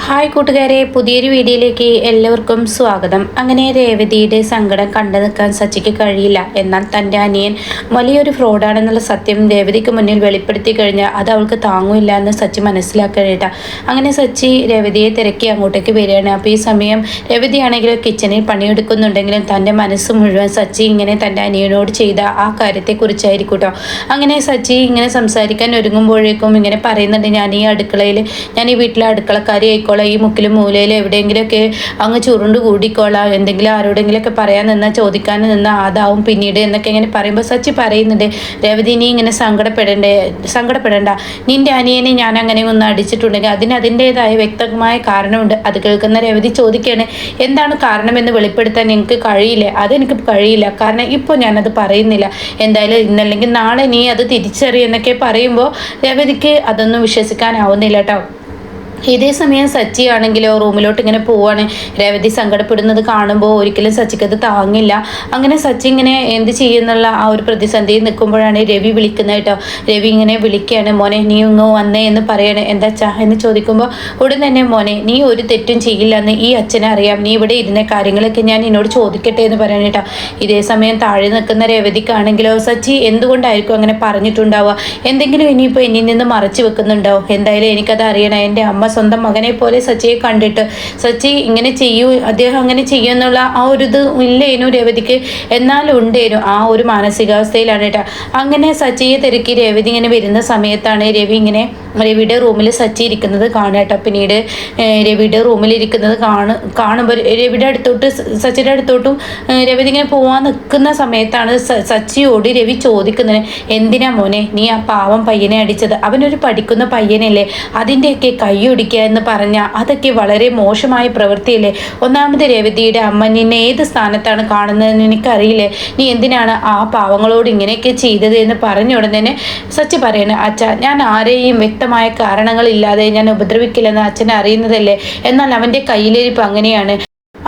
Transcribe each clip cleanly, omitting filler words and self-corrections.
Hi കൂട്ടുകാരെ, പുതിയൊരു വീഡിയോയിലേക്ക് എല്ലാവർക്കും സ്വാഗതം. അങ്ങനെ രേവതിയുടെ സങ്കടം കണ്ടു നിൽക്കാൻ സച്ചിക്ക് കഴിയില്ല. എന്നാൽ തൻ്റെ അനിയൻ വലിയൊരു ഫ്രോഡാണെന്നുള്ള സത്യം രേവതിക്ക് മുന്നിൽ വെളിപ്പെടുത്തി കഴിഞ്ഞാൽ അത് അവൾക്ക് താങ്ങില്ല എന്ന് സച്ചി മനസ്സിലാക്കാനായിട്ടാണ്. അങ്ങനെ സച്ചി രേവതിയെ തിരക്കി അങ്ങോട്ടേക്ക് വരികയാണ്. അപ്പോൾ ഈ സമയം രേവതിയാണെങ്കിലും കിച്ചണിൽ പണിയെടുക്കുന്നുണ്ടെങ്കിലും തൻ്റെ മനസ്സ് മുഴുവൻ സച്ചി ഇങ്ങനെ തൻ്റെ അനിയനോട് ചെയ്ത ആ കാര്യത്തെക്കുറിച്ചായിരിക്കും കേട്ടോ. അങ്ങനെ സച്ചി ഇങ്ങനെ സംസാരിക്കാൻ ഒരുങ്ങുമ്പോഴേക്കും ഇങ്ങനെ പറയുന്നുണ്ട്, ഞാൻ ഈ വീട്ടിലെ അടുക്കളക്കാരി ആയിക്കോളാം, ഈ മുക്കിലും മൂലയിലും എവിടെയെങ്കിലുമൊക്കെ അങ്ങ് ചുരുണ്ട് കൂടിക്കോളാം, എന്തെങ്കിലും ആരോടെങ്കിലുമൊക്കെ പറയാൻ നിന്നാൽ ചോദിക്കാൻ നിന്നാൽ അതാവും പിന്നീട് എന്നൊക്കെ ഇങ്ങനെ പറയുമ്പോൾ സച്ചി പറയുന്നുണ്ട്, രേവതി നീ ഇങ്ങനെ സങ്കടപ്പെടേണ്ട, നിന്റെ അനിയനെ ഞാൻ അങ്ങനെ ഒന്ന് അടിച്ചിട്ടുണ്ടെങ്കിൽ അതിൻ്റെതായ വ്യക്തമായ കാരണമുണ്ട്. അത് കേൾക്കുന്ന രേവതി ചോദിക്കുകയാണ്, എന്താണ് കാരണമെന്ന് വെളിപ്പെടുത്താൻ എനിക്ക് കഴിയില്ലേ? അതെനിക്ക് കഴിയില്ല, കാരണം ഇപ്പോൾ ഞാനത് പറയുന്നില്ല, എന്തായാലും ഇന്നല്ലെങ്കിൽ നാളെ നീ അത് തിരിച്ചറിയെന്നൊക്കെ പറയുമ്പോൾ രേവതിക്ക് അതൊന്നും വിശ്വസിക്കാനാവുന്നില്ല കേട്ടോ. ഇതേ സമയം സച്ചി ആണെങ്കിലോ റൂമിലോട്ട് ഇങ്ങനെ പോവാണ്. രേവതി സങ്കടപ്പെടുന്നത് കാണുമ്പോൾ ഒരിക്കലും സച്ചിക്കത് താങ്ങില്ല. അങ്ങനെ സച്ചി ഇങ്ങനെ എന്ത് ചെയ്യുന്നുള്ള ആ ഒരു പ്രതിസന്ധിയിൽ നിൽക്കുമ്പോഴാണ് രവി വിളിക്കുന്നത് കേട്ടോ. രവി ഇങ്ങനെ വിളിക്കുകയാണ്, മോനെ നീ ഇങ്ങ് വന്നേ എന്ന് പറയണേ. എന്താച്ചാ എന്ന് ചോദിക്കുമ്പോൾ ഉടൻ തന്നെ, മോനെ നീ ഒരു തെറ്റും ചെയ്യില്ല എന്ന് ഈ അച്ഛനെ അറിയാം, നീ ഇവിടെ ഇരുന്ന കാര്യങ്ങളൊക്കെ ഞാൻ എന്നോട് ചോദിക്കട്ടെ എന്ന് പറയണ കേട്ടോ. ഇതേ സമയം താഴെ നിൽക്കുന്ന രേവതിക്കാണെങ്കിലോ സച്ചി എന്തുകൊണ്ടായിരിക്കും അങ്ങനെ പറഞ്ഞിട്ടുണ്ടാവുക, എന്തെങ്കിലും ഇനിയിപ്പോൾ എന്നിൽ നിന്ന് മറച്ചു വെക്കുന്നുണ്ടോ? എന്തായാലും എനിക്കത് അറിയണം. എൻ്റെ അമ്മ സ്വന്തം മകനെ പോലെ സച്ചിയെ കണ്ടിട്ട് സച്ചി ഇങ്ങനെ അദ്ദേഹം അങ്ങനെ ചെയ്യുമെന്നുള്ള ആ ഒരു ഇത് ഇല്ലേനു രേവതിക്ക്, എന്നാലും ഉണ്ടേനു ആ ഒരു മാനസികാവസ്ഥയിലാണ് കേട്ടോ. അങ്ങനെ സച്ചിയെ തിരക്കി രേവതി ഇങ്ങനെ വരുന്ന സമയത്താണ് രവിയുടെ റൂമിൽ സച്ചി ഇരിക്കുന്നത് കാണുക കേട്ടോ. പിന്നീട് രവിയുടെ റൂമിൽ ഇരിക്കുന്നത് കാണുമ്പോൾ രവിയുടെ അടുത്തോട്ട് സച്ചിയുടെ അടുത്തോട്ടും രേവതി ഇങ്ങനെ പോവാൻ നിൽക്കുന്ന സമയത്താണ് സച്ചിയോട് രവി ചോദിക്കുന്നത്, എന്തിനാ മോനെ നീ ആ പാവം പയ്യനെ അടിച്ചത്? അവനൊരു പഠിക്കുന്ന പയ്യനല്ലേ, അതിൻ്റെയൊക്കെ കൈയൊടിക്കുക എന്ന് പറഞ്ഞാൽ അതൊക്കെ വളരെ മോശമായ പ്രവൃത്തിയല്ലേ? ഒന്നാമത് രേവതിയുടെ അമ്മ നിന്നെ ഏത് സ്ഥാനത്താണ് കാണുന്നതെന്ന് എനിക്കറിയില്ലേ, നീ എന്തിനാണ് ആ പാവങ്ങളോട് ഇങ്ങനെയൊക്കെ ചെയ്തത് എന്ന് പറഞ്ഞ ഉടനെ സച്ചി പറയണ, അച്ഛ ഞാൻ ആരെയും വ്യക്തമായ കാരണങ്ങളില്ലാതെ ഞാൻ ഉപദ്രവിക്കില്ലെന്ന് അച്ഛൻ അറിയുന്നതല്ലേ, എന്നാൽ അവൻ്റെ കയ്യിലിരിപ്പ് അങ്ങനെയാണ്,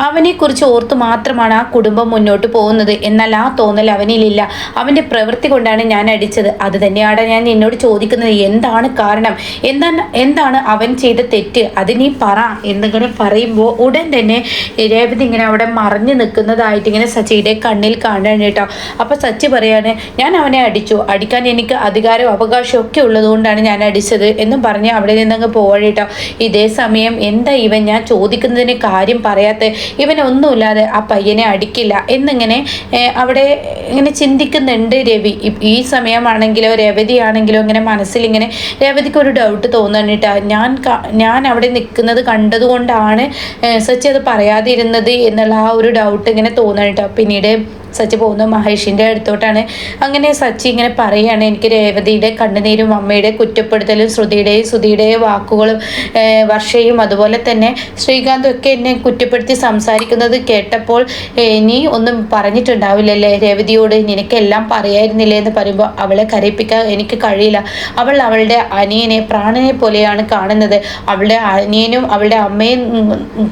അവനെക്കുറിച്ച് ഓർത്ത് മാത്രമാണ് ആ കുടുംബം മുന്നോട്ട് പോകുന്നത്, എന്നാൽ ആ തോന്നൽ അവനിലില്ല, അവൻ്റെ പ്രവൃത്തി കൊണ്ടാണ് ഞാൻ അടിച്ചത്. അത് തന്നെയാണ് ഞാൻ എന്നോട് ചോദിക്കുന്നത്, എന്താണ് കാരണം, എന്താണ് അവൻ ചെയ്ത തെറ്റ്, അത് നീ പറ എന്നിങ്ങനെ പറയുമ്പോൾ ഉടൻ തന്നെ രേവതി ഇങ്ങനെ അവിടെ മറിഞ്ഞു നിൽക്കുന്നതായിട്ട് ഇങ്ങനെ സച്ചിയുടെ കണ്ണിൽ കാണാൻ കേട്ടോ. അപ്പോൾ സച്ചി പറയാണ്, ഞാൻ അവനെ അടിക്കാൻ എനിക്ക് അധികാരവും അവകാശവും ഒക്കെ ഉള്ളതുകൊണ്ടാണ് ഞാൻ അടിച്ചത് എന്നും പറഞ്ഞ് അവിടെ നിന്നങ്ങ് പോവാൻ കേട്ടോ. ഇതേ സമയം എന്താ ഇവൻ ഞാൻ ചോദിക്കുന്നതിന് കാര്യം പറയാത്ത, ഇവനൊന്നുമില്ലാതെ ആ പയ്യനെ അടിക്കില്ല എന്നിങ്ങനെ അവിടെ ഇങ്ങനെ ചിന്തിക്കുന്നുണ്ട് രവി. ഈ സമയമാണെങ്കിലോ രേവതിയാണെങ്കിലോ ഇങ്ങനെ മനസ്സിൽ ഇങ്ങനെ രേവതിക്ക് ഒരു ഡൗട്ട് തോന്നണിട്ടാ, ഞാൻ അവിടെ നിൽക്കുന്നത് കണ്ടതുകൊണ്ടാണ് സച്ചി അത് പറയാതിരുന്നത് എന്നുള്ള ആ ഒരു ഡൗട്ട് ഇങ്ങനെ തോന്നണിട്ടോ. പിന്നീട് സച്ചി പോകുന്ന മഹേഷിൻ്റെ അടുത്തോട്ടാണ്. അങ്ങനെ സച്ചി ഇങ്ങനെ പറയുകയാണ്, എനിക്ക് രേവതിയുടെ കണ്ണുനീരും അമ്മയുടെ കുറ്റപ്പെടുത്തലും ശ്രുതിയുടെയും വാക്കുകളും വർഷയും അതുപോലെ തന്നെ ശ്രീകാന്തും ഒക്കെ എന്നെ കുറ്റപ്പെടുത്തി സംസാരിക്കുന്നത് കേട്ടപ്പോൾ നീ ഒന്നും പറഞ്ഞിട്ടുണ്ടാവില്ലല്ലേ രേവതിയോട്, നിനക്കെല്ലാം പറയായിരുന്നില്ലേ എന്ന് പറയുമ്പോൾ അവളെ കരയിപ്പിക്കാൻ എനിക്ക് കഴിയില്ല. അവളുടെ അനിയനെ പ്രാണനെ പോലെയാണ് കാണുന്നത്, അവളുടെ അനിയനും അവളുടെ അമ്മയും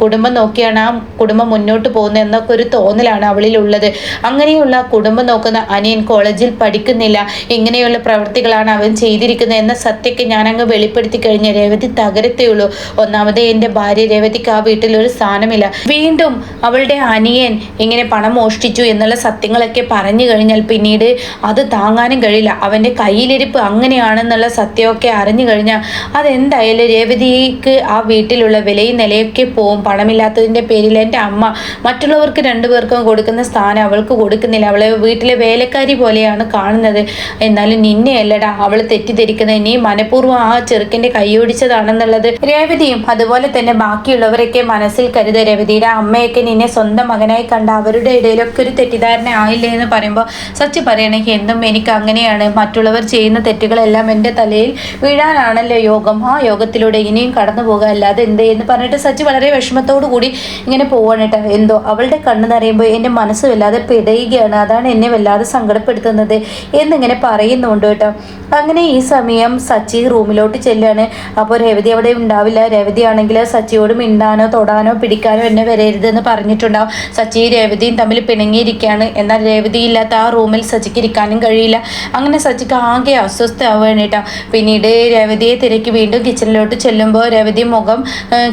കുടുംബം നോക്കിയാണ് ആ കുടുംബം മുന്നോട്ട് പോകുന്നത് എന്നൊക്കെ ഒരു തോന്നലാണ് അവളിലുള്ളത്. അങ്ങനെയുള്ള കുടുംബം നോക്കുന്ന അനിയൻ കോളേജിൽ പഠിക്കുന്നില്ല, ഇങ്ങനെയുള്ള പ്രവൃത്തികളാണ് അവൻ ചെയ്തിരിക്കുന്നത് എന്ന സത്യമൊക്കെ ഞാനങ്ങ് വെളിപ്പെടുത്തി കഴിഞ്ഞ രേവതി തകരത്തേയുള്ളൂ. ഒന്നാമത് എൻ്റെ ഭാര്യ രേവതിക്ക് ആ വീട്ടിലൊരു സ്ഥാനമില്ല, വീണ്ടും അവളുടെ അനിയൻ ഇങ്ങനെ പണം മോഷ്ടിച്ചു എന്നുള്ള സത്യങ്ങളൊക്കെ പറഞ്ഞു കഴിഞ്ഞാൽ പിന്നീട് അത് താങ്ങാനും കഴിയില്ല. അവൻ്റെ കയ്യിലിരിപ്പ് അങ്ങനെയാണെന്നുള്ള സത്യമൊക്കെ അറിഞ്ഞു കഴിഞ്ഞാൽ അതെന്തായാലും രേവതിക്ക് ആ വീട്ടിലുള്ള വിലയും നിലയൊക്കെ പോവും. പണമില്ലാത്തതിൻ്റെ പേരിൽ എൻ്റെ അമ്മ മറ്റുള്ളവർക്ക് രണ്ടുപേർക്കും കൊടുക്കുന്ന സ്ഥാനം അവൾക്ക് കൊടുക്കുന്നില്ല, അവളെ വീട്ടിലെ വേലക്കാരി പോലെയാണ് കാണുന്നത്. എന്നാലും നിന്നെ അല്ലടാ അവൾ തെറ്റിദ്ധരിക്കുന്നത്, നീ മനഃപൂർവ്വം ആ ചെറുക്കൻ്റെ കൈയൊടിച്ചതാണെന്നുള്ളത് രേവതിയും അതുപോലെ തന്നെ ബാക്കിയുള്ളവരൊക്കെ മനസ്സിൽ കരുത. രേവതിയുടെ അമ്മയൊക്കെ നിന്നെ സ്വന്തം മകനായി കണ്ട അവരുടെ ഇടയിലൊക്കെ ഒരു തെറ്റിദ്ധാരണ ആയില്ലേ എന്ന് പറയുമ്പോൾ സച്ചി പറയണെങ്കിൽ എന്നും എനിക്ക് അങ്ങനെയാണ്, മറ്റുള്ളവർ ചെയ്യുന്ന തെറ്റുകളെല്ലാം എൻ്റെ തലയിൽ വീഴാനാണല്ലോ യോഗം, ആ യോഗത്തിലൂടെ ഇനിയും കടന്നു പോകുക അല്ലാതെ എന്തേ എന്ന് പറഞ്ഞിട്ട് സച്ചി വളരെ വിഷമത്തോടു കൂടി ഇങ്ങനെ പോവാണ് കേട്ടോ. എന്തോ അവളുടെ കണ്ണ് നിറയുമ്പോൾ എൻ്റെ മനസ്സ് വല്ലാതെ ഇടയുകയാണ്, അതാണ് എന്നെ വല്ലാതെ സങ്കടപ്പെടുത്തുന്നത് എന്നിങ്ങനെ പറയുന്നുണ്ട് കേട്ടോ. അങ്ങനെ ഈ സമയം സച്ചി റൂമിലോട്ട് ചെല്ലാണ്. അപ്പോൾ രേവതി അവിടെ ഉണ്ടാവില്ല. രേവതി ആണെങ്കിൽ സച്ചിയോട് മിണ്ടാനോ തൊടാനോ പിടിക്കാനോ എന്നെ വരരുതെന്ന് പറഞ്ഞിട്ടുണ്ടാവും. സച്ചി രേവതിയും തമ്മിൽ പിണങ്ങിയിരിക്കുകയാണ്. എന്നാൽ രേവതി ഇല്ലാത്ത ആ റൂമിൽ സച്ചിക്ക് ഇരിക്കാനും കഴിയില്ല. അങ്ങനെ സച്ചിക്ക് ആകെ അസ്വസ്ഥമാവുകയാണ് കേട്ടോ. പിന്നീട് രേവതിയെ തിരക്കി വീണ്ടും കിച്ചണിലോട്ട് ചെല്ലുമ്പോൾ രേവതി മുഖം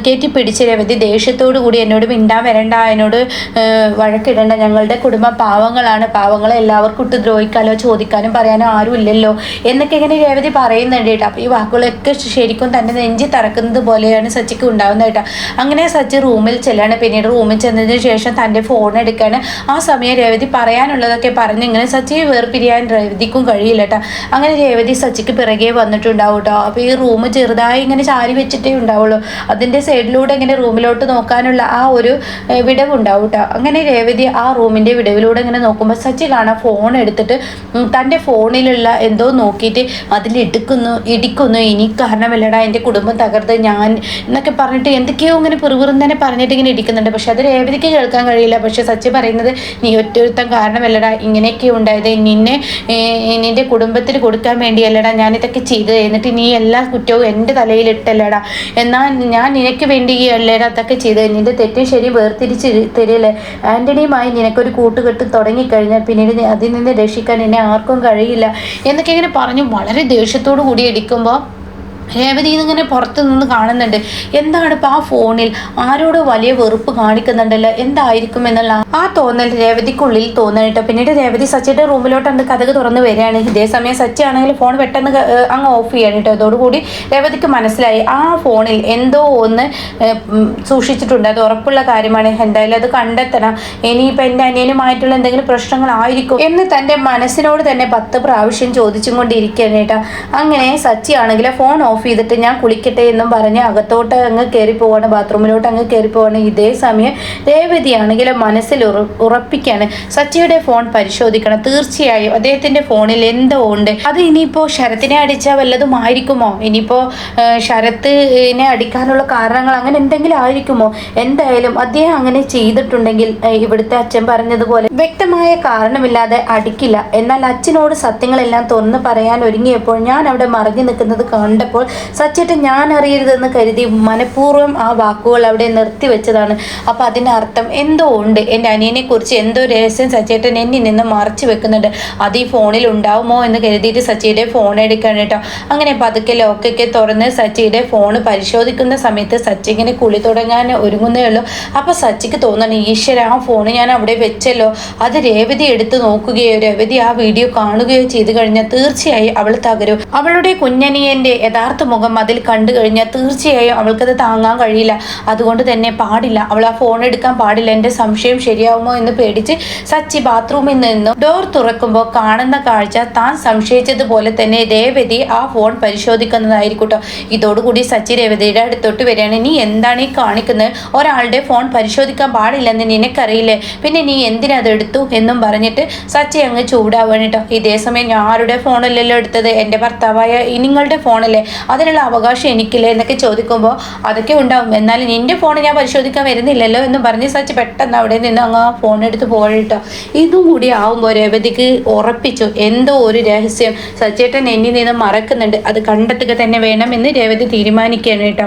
കയറ്റിപ്പിടിച്ച് രേവതി ദേഷ്യത്തോടു കൂടി എന്നോട് മിണ്ടാൻ വരണ്ട, എന്നോട് വഴക്കിടണ്ട, ഞങ്ങളുടെ കുടുംബം പാവങ്ങളാണ്, പാവങ്ങളെ എല്ലാവർക്കും ഇട്ട് ദ്രോഹിക്കാനോ ചോദിക്കാനും പറയാനോ ആരും ഇല്ലല്ലോ എന്നൊക്കെ ഇങ്ങനെ രേവതി പറയുന്നുണ്ട് കേട്ടോ. അപ്പോൾ ഈ വാക്കുകളൊക്കെ ശരിക്കും തൻ്റെ നെഞ്ചി തറക്കുന്നത് പോലെയാണ് സച്ചിക്ക് ഉണ്ടാകുന്നത് കേട്ടോ. അങ്ങനെ സച്ചി റൂമിൽ ചെല്ലാണ്. പിന്നീട് റൂമിൽ ചെന്നതിന് ശേഷം തൻ്റെ ഫോൺ എടുക്കുകയാണ്. ആ സമയം രേവതി പറയാനുള്ളതൊക്കെ പറഞ്ഞ് ഇങ്ങനെ സച്ചി വേർപിരിയാൻ രേവതിക്കും കഴിയില്ല കേട്ടോ. അങ്ങനെ രേവതി സച്ചിക്ക് പിറകെ വന്നിട്ടുണ്ടാവും കേട്ടോ. അപ്പോൾ ഈ റൂം ചെറുതായി ഇങ്ങനെ ചാരി വെച്ചിട്ടേ ഉണ്ടാവുള്ളൂ. അതിൻ്റെ സൈഡിലൂടെ ഇങ്ങനെ റൂമിലോട്ട് നോക്കാനുള്ള ആ ഒരു വിടവുണ്ടാവും കേട്ടോ. അങ്ങനെ രേവതി ആ റൂമിൻ്റെ വിടവിലൂടെ ഇങ്ങനെ നോക്കുമ്പോൾ സച്ചി കാണാൻ ഫോൺ എടുത്തിട്ട് തൻ്റെ ഫോണിലുള്ള എന്തോ നോക്കിയിട്ട് ഇടിക്കുന്നു, ഇനി കാരണമല്ലടാ എൻ്റെ കുടുംബം തകർത്ത് ഞാൻ എന്നൊക്കെ പറഞ്ഞിട്ട് എന്തൊക്കെയോ ഇങ്ങനെ പെറുപെറും തന്നെ പറഞ്ഞിട്ട് ഇങ്ങനെ ഇടിക്കുന്നുണ്ട്. പക്ഷെ അത് രേവതിക്ക് കേൾക്കാൻ കഴിയില്ല. പക്ഷെ സച്ചി പറയുന്നത് നീ ഒറ്റൊരുത്തം കാരണമല്ലടാ ഇങ്ങനെയൊക്കെ ഉണ്ടായത്, നിന്റെ കുടുംബത്തിന് കൊടുക്കാൻ വേണ്ടിയല്ലടാ ഞാനിതൊക്കെ ചെയ്തത്, എന്നിട്ട് നീ എല്ലാ കുറ്റവും എൻ്റെ തലയിലിട്ടല്ലടാ, എന്നാൽ ഞാൻ നിനക്ക് വേണ്ടിയല്ലേടാ അതൊക്കെ ചെയ്തത്, നിന്റെ തെറ്റും ശരിയും വേർതിരിച്ച് തരില്ലേ, ആൻ്റണിയുമായി നിനക്കൊരു കൂട്ടുകെട്ട് തുടങ്ങിക്കഴിഞ്ഞാൽ പിന്നീട് അതിൽ നിന്ന് രക്ഷിക്കാൻ എന്നെ ആർക്കും കഴിയില്ല എന്നൊക്കെ ഇങ്ങനെ പറഞ്ഞു വളരെ ദേഷ്യത്തോടു കൂടി ഇടിക്കുമ്പോൾ രേവതി ഇങ്ങനെ പുറത്തു നിന്ന് കാണുന്നുണ്ട്. എന്താണ് ഇപ്പോൾ ആ ഫോണിൽ ആരോട് വലിയ വെറുപ്പ് കാണിക്കുന്നുണ്ടല്ലോ, എന്തായിരിക്കും എന്നുള്ള ആ തോന്നൽ രേവതിക്കുള്ളിൽ തോന്നണിട്ടോ. പിന്നീട് രേവതി സച്ചിയുടെ റൂമിലോട്ട് കഥക് തുറന്ന് വരികയാണ്. ഇതേസമയം സച്ചി ആണെങ്കിൽ ഫോൺ പെട്ടെന്ന് അങ്ങ് ഓഫ് ചെയ്യാണ് കേട്ടോ. അതോടുകൂടി രേവതിക്ക് മനസ്സിലായി ആ ഫോണിൽ എന്തോ ഒന്ന് സൂക്ഷിച്ചിട്ടുണ്ട്, അത് ഉറപ്പുള്ള കാര്യമാണ്, എന്തായാലും അത് കണ്ടെത്തണം, ഇനിയിപ്പോൾ എൻ്റെ അനിയനുമായിട്ടുള്ള എന്തെങ്കിലും പ്രശ്നങ്ങളായിരിക്കും എന്ന് തൻ്റെ മനസ്സിനോട് തന്നെ 10 പ്രാവശ്യം ചോദിച്ചും കൊണ്ടിരിക്കുകയാണ് കേട്ടോ. അങ്ങനെ സച്ചി ആണെങ്കിൽ ഫോൺ ഓഫ് ചെയ്തിട്ട് ഞാൻ കുളിക്കട്ടെ എന്നും പറഞ്ഞ് അകത്തോട്ട് അങ്ങ് കയറി പോവാണ്, ബാത്റൂമിലോട്ട് അങ്ങ് കയറി പോവാണ്. ഇതേ സമയം രേവതിയാണെങ്കിൽ മനസ്സിൽ ഉറപ്പിക്കുകയാണ് സച്ചിയുടെ ഫോൺ പരിശോധിക്കണം, തീർച്ചയായും അദ്ദേഹത്തിൻ്റെ ഫോണിൽ എന്തോ ഉണ്ട്, അത് ഇനിയിപ്പോൾ ശരത്തിനെ അടിച്ചാൽ വല്ലതും ആയിരിക്കുമോ, ഇനിയിപ്പോൾ ശരത്തിനെ അടിക്കാനുള്ള കാരണങ്ങൾ അങ്ങനെ എന്തെങ്കിലും ആയിരിക്കുമോ, എന്തായാലും അദ്ദേഹം അങ്ങനെ ചെയ്തിട്ടുണ്ടെങ്കിൽ ഇവിടുത്തെ അച്ഛൻ പറഞ്ഞതുപോലെ വ്യക്തമായ കാരണമില്ലാതെ അടിക്കില്ല. എന്നാൽ അച്ഛനോട് സത്യങ്ങളെല്ലാം തുറന്ന് പറയാൻ ഒരുങ്ങിയപ്പോൾ ഞാൻ അവിടെ മറിഞ്ഞു നിൽക്കുന്നത് കണ്ടപ്പോൾ സച്ചേട്ടൻ ഞാൻ അറിയരുതെന്ന് കരുതി മനഃപൂർവ്വം ആ വാക്കുകൾ അവിടെ നിർത്തിവെച്ചതാണ്. അപ്പോൾ അതിൻ്റെ അർത്ഥം എന്തോ ഉണ്ട്, എൻ്റെ അനിയനെ കുറിച്ച് എന്തോ രഹസ്യം സച്ചേട്ടൻ എന്നിൽ നിന്ന് മറച്ചു വെക്കുന്നുണ്ട്, അത് ഈ ഫോണിൽ ഉണ്ടാവുമോ എന്ന് കരുതിയിട്ട് സച്ചിയുടെ ഫോൺ എടുക്കാൻ കേട്ടോ. അങ്ങനെ പതുക്കെ ലോക്കൊക്കെ തുറന്ന് സച്ചിയുടെ ഫോൺ പരിശോധിക്കുന്ന സമയത്ത് സച്ചി ഇങ്ങനെ കുളി തുടങ്ങാൻ ഒരുങ്ങുന്നേ ഉള്ളൂ. അപ്പോൾ സച്ചിക്ക് തോന്നണം ഈശ്വര ആ ഫോൺ ഞാൻ അവിടെ വെച്ചല്ലോ, അത് രേവതി എടുത്ത് നോക്കുകയോ രേവതി ആ വീഡിയോ കാണുകയോ ചെയ്തു കഴിഞ്ഞാൽ തീർച്ചയായും അവൾ തകരും. അവളുടെ കുഞ്ഞനിയൻ്റെ യഥാർത്ഥ മുഖം അതിൽ കണ്ടു കഴിഞ്ഞാൽ തീർച്ചയായും അവൾക്കത് താങ്ങാൻ കഴിയില്ല. അതുകൊണ്ട് തന്നെ പാടില്ല, അവൾ ആ ഫോൺ എടുക്കാൻ പാടില്ല, എൻ്റെ സംശയം ശരിയാവുമോ എന്ന് പേടിച്ച് സച്ചി ബാത്റൂമിൽ നിന്നും ഡോർ തുറക്കുമ്പോൾ കാണുന്ന കാഴ്ച താൻ സംശയിച്ചതുപോലെ തന്നെ രേവതി ആ ഫോൺ പരിശോധിക്കുന്നതായിരിക്കും കേട്ടോ. ഇതോടുകൂടി സച്ചി രേവതിയുടെ അടുത്തോട്ട് വരികയാണ്. നീ എന്താണ് ഈ കാണിക്കുന്നത്, ഒരാളുടെ ഫോൺ പരിശോധിക്കാൻ പാടില്ലെന്ന് നിനക്കറിയില്ലേ, പിന്നെ നീ എന്തിനത് എടുത്തു എന്നും പറഞ്ഞിട്ട് സച്ചി അങ്ങ് ചൂടാവാണ് കേട്ടോ. ഇതേസമയം ഞാൻ ആരുടെ ഫോണല്ലല്ലോ എടുത്തത്, എൻ്റെ ഭർത്താവായ നിങ്ങളുടെ ഫോണല്ലേ, അതിനുള്ള അവകാശം എനിക്കില്ലേ എന്നൊക്കെ ചോദിക്കുമ്പോൾ അതൊക്കെ ഉണ്ടാവും, എന്നാലും നിന്റെ ഫോൺ ഞാൻ പരിശോധിക്കാൻ വരുന്നില്ലല്ലോ എന്ന് പറഞ്ഞ് സച്ചി പെട്ടെന്ന് അവിടെ നിന്ന് അങ്ങ് ആ ഫോൺ എടുത്ത് പോയിട്ടോ. ഇതും കൂടി ആവുമ്പോൾ രേവതിക്ക് ഉറപ്പിച്ചു എന്തോ ഒരു രഹസ്യം സച്ചേട്ടൻ എന്നിൽ നിന്ന് മറക്കുന്നുണ്ട്, അത് കണ്ടെത്തുക തന്നെ വേണം എന്ന് രേവതി തീരുമാനിക്കുകയാണ് കേട്ടോ.